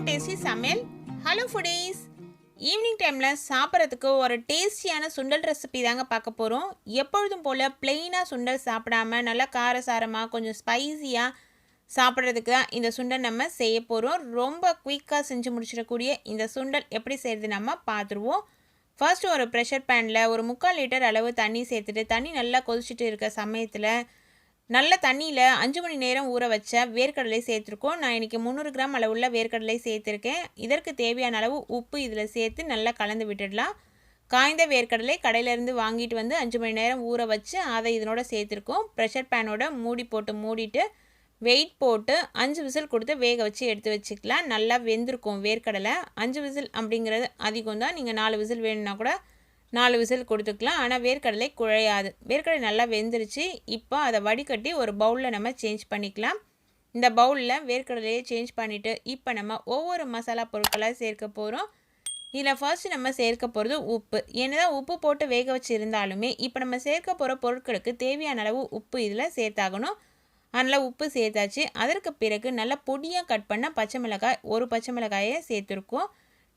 tasty சமையல். Hello foodies. Evening டைமில் சாப்பிட்றதுக்கு ஒரு டேஸ்டியான சுண்டல் ரெசிபி தாங்க பார்க்க போகிறோம். எப்பொழுதும் போல் பிளெயினாக சுண்டல் சாப்பிடாமல் நல்லா காரசாரமாக கொஞ்சம் ஸ்பைஸியாக சாப்பிட்றதுக்கு தான் இந்த சுண்டல் நம்ம செய்ய போகிறோம். ரொம்ப குயிக்காக செஞ்சு முடிச்சிடக்கூடிய இந்த சுண்டல் எப்படி செய்கிறது நம்ம பார்த்துருவோம். ஃபர்ஸ்ட் ஒரு ப்ரெஷர் பேனில் ஒரு 3/4 லிட்டர் அளவு தண்ணி சேர்த்துட்டு தண்ணி நல்லா கொதிச்சுட்டு இருக்க சமயத்தில் நல்ல தண்ணியில் 5 மணி நேரம் ஊற வச்ச வேர்க்கடலை சேர்த்துருக்கோம். நான் இன்றைக்கி 300 கிராம் அளவுள்ள வேர்க்கடலை சேர்த்துருக்கேன். இதற்கு தேவையான அளவு உப்பு இதில் சேர்த்து நல்லா கலந்து விட்டுடலாம். காய்ந்த வேர்க்கடலை கடையிலேருந்து வாங்கிட்டு வந்து 5 மணி நேரம் ஊற வச்சு அதை இதனோட சேர்த்துருக்கோம். ப்ரெஷர் பேனோட மூடிட்டு வெயிட் போட்டு 5 விசில் கொடுத்து வேக வச்சு எடுத்து வச்சுக்கலாம். நல்லா வெந்திருக்கும் வேர்க்கடலை. 5 விசில் அப்படிங்கிறது அதிகம் தான். நீங்கள் 4 விசில் வேணும்னா கூட 4 விசில் கொடுத்துக்கலாம். ஆனால் வேர்க்கடலை குழையாது. வேர்க்கடலை நல்லா வெந்துருச்சு. இப்போ அதை வடிகட்டி ஒரு பவுலில் நம்ம சேஞ்ச் பண்ணிக்கலாம். இந்த பவுலில் வேர்க்கடலையை சேஞ்ச் பண்ணிவிட்டு இப்போ நம்ம ஒவ்வொரு மசாலா பொருட்களாக சேர்க்க போகிறோம். இதில் ஃபர்ஸ்ட் நம்ம சேர்க்க போகிறது உப்பு. என்னதான் உப்பு போட்டு வேக வச்சு இருந்தாலுமே இப்போ நம்ம சேர்க்க போகிற பொருட்களுக்கு தேவையான அளவு உப்பு இதில் சேர்த்தாகணும். அதனால் உப்பு சேர்த்தாச்சு. அதற்கு பிறகு நல்லா பொடியாக கட் பண்ண பச்சை மிளகாய், ஒரு பச்சை மிளகாயை சேர்த்துருக்கோம்.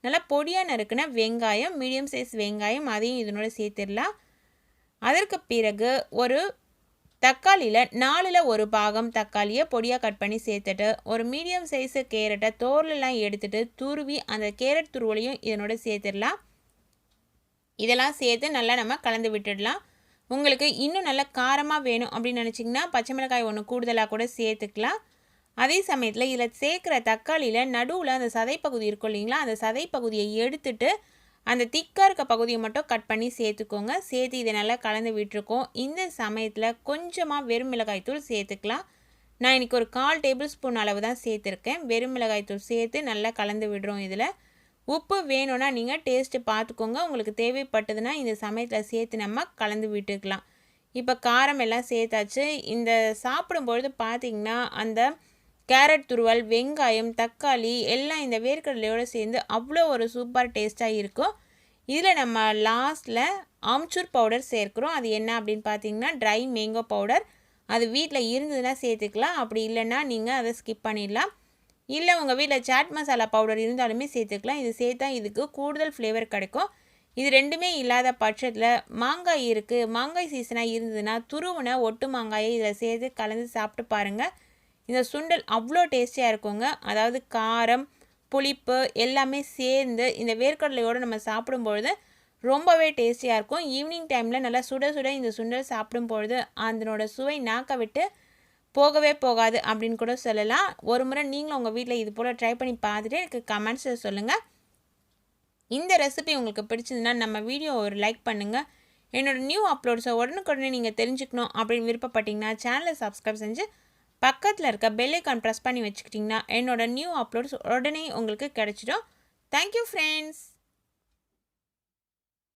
நல்லா பொடியாக நறுக்குன வெங்காயம், மீடியம் சைஸ் வெங்காயம், அதையும் இதனோட சேர்த்துடலாம். அதற்கு பிறகு ஒரு தக்காளியில் 4ல் 1 பாகம் தக்காளியை பொடியாக கட் பண்ணி சேர்த்துட்டு ஒரு மீடியம் சைஸு கேரட்டை தோலெல்லாம் எடுத்துகிட்டு துருவி அந்த கேரட் துருவலையும் இதனோட சேர்த்துடலாம். இதெல்லாம் சேர்த்து நல்லா நம்ம கலந்து விட்டுடலாம். உங்களுக்கு இன்னும் நல்லா காரமாக வேணும் அப்படின்னு நினச்சிங்கன்னா பச்சை மிளகாய் ஒன்று கூடுதலாக கூட சேர்த்துக்கலாம். அதே சமயத்தில் இதில் சேர்க்குற தக்காளியில் நடுவில் அந்த சதைப்பகுதி இருக்கும் இல்லைங்களா, அந்த சதைப்பகுதியை எடுத்துட்டு அந்த திக்காக இருக்க பகுதியை மட்டும் கட் பண்ணி சேர்த்துக்கோங்க. சேர்த்து இதை நல்லா கலந்து விட்டுருக்கோம். இந்த சமயத்தில் கொஞ்சமாக வெறும் மிளகாய்த்தூள் சேர்த்துக்கலாம். நான் இன்றைக்கி ஒரு 1/4 டேபிள் ஸ்பூன் அளவு தான் சேர்த்துருக்கேன். வெறும் மிளகாய்த்தூள் சேர்த்து நல்லா கலந்து விடுறோம். இதில் உப்பு வேணும்னா நீங்கள் டேஸ்ட்டு பார்த்துக்கோங்க. உங்களுக்கு தேவைப்பட்டதுன்னா இந்த சமயத்தில் சேர்த்து நம்ம கலந்து விட்டுக்கலாம். இப்போ காரம் எல்லாம் சேர்த்தாச்சு. இந்த சாப்பிடும்பொழுது பார்த்திங்கன்னா அந்த கேரட் துருவல், வெங்காயம், தக்காளி எல்லாம் இந்த வேர்க்கடலையோடு சேர்ந்து அவ்வளோ ஒரு சூப்பர் டேஸ்ட்டாக இருக்கும். இதில் நம்ம லாஸ்ட்டில் ஆம்ச்சூர் பவுடர் சேர்க்குறோம். அது என்ன அப்படின்னு பார்த்தீங்கன்னா ட்ரை மேங்கோ பவுடர். அது வீட்டில் இருந்ததுன்னா சேர்த்துக்கலாம். அப்படி இல்லைன்னா நீங்கள் அதை ஸ்கிப் பண்ணிடலாம். இல்லை உங்கள் வீட்டில் சாட் மசாலா பவுடர் இருந்தாலுமே சேர்த்துக்கலாம். இது சேர்த்தா இதுக்கு கூடுதல் ஃப்ளேவர் கிடைக்கும். இது ரெண்டுமே இல்லாத பட்சத்தில் மாங்காய் இருக்குது, மாங்காய் சீசனாக இருந்ததுன்னா துருவின ஒட்டு மாங்காயை இதில் சேர்த்து கலந்து சாப்பிட்டு பாருங்கள். இந்த சுண்டல் அவ்வளோ டேஸ்டியாக இருக்குங்க. அதாவது காரம், புளிப்பு எல்லாமே சேர்ந்து இந்த வேர்க்கடலையோடு நம்ம சாப்பிடும்பொழுது ரொம்பவே டேஸ்டியாக இருக்கும். ஈவினிங் டைமில் நல்லா சுட சுட இந்த சுண்டல் சாப்பிடும்பொழுது அதனோட சுவை நாக்க விட்டு போகவே போகாது அப்படின்னு கூட சொல்லலாம். ஒரு முறை நீங்களும் உங்கள் வீட்டில் இது போல் ட்ரை பண்ணி பார்த்துட்டு எனக்கு கமெண்ட்ஸில் சொல்லுங்கள். இந்த ரெசிபி உங்களுக்கு பிடிச்சதுன்னா நம்ம வீடியோ ஒரு லைக் பண்ணுங்கள். என்னோடய நியூ அப்லோட்ஸை உடனுக்குடனே நீங்கள் தெரிஞ்சுக்கணும் அப்படின்னு விருப்பப்பட்டீங்கன்னா சேனலை சப்ஸ்கிரைப் செஞ்சு பக்கத்தில் இருக்க பெல் ஐக்கான் ப்ரெஸ் பண்ணி வச்சுக்கிட்டிங்கன்னா என்னோடய நியூ அப்லோட்ஸ் உடனே உங்களுக்கு கிடைச்சிடும். Thank you friends.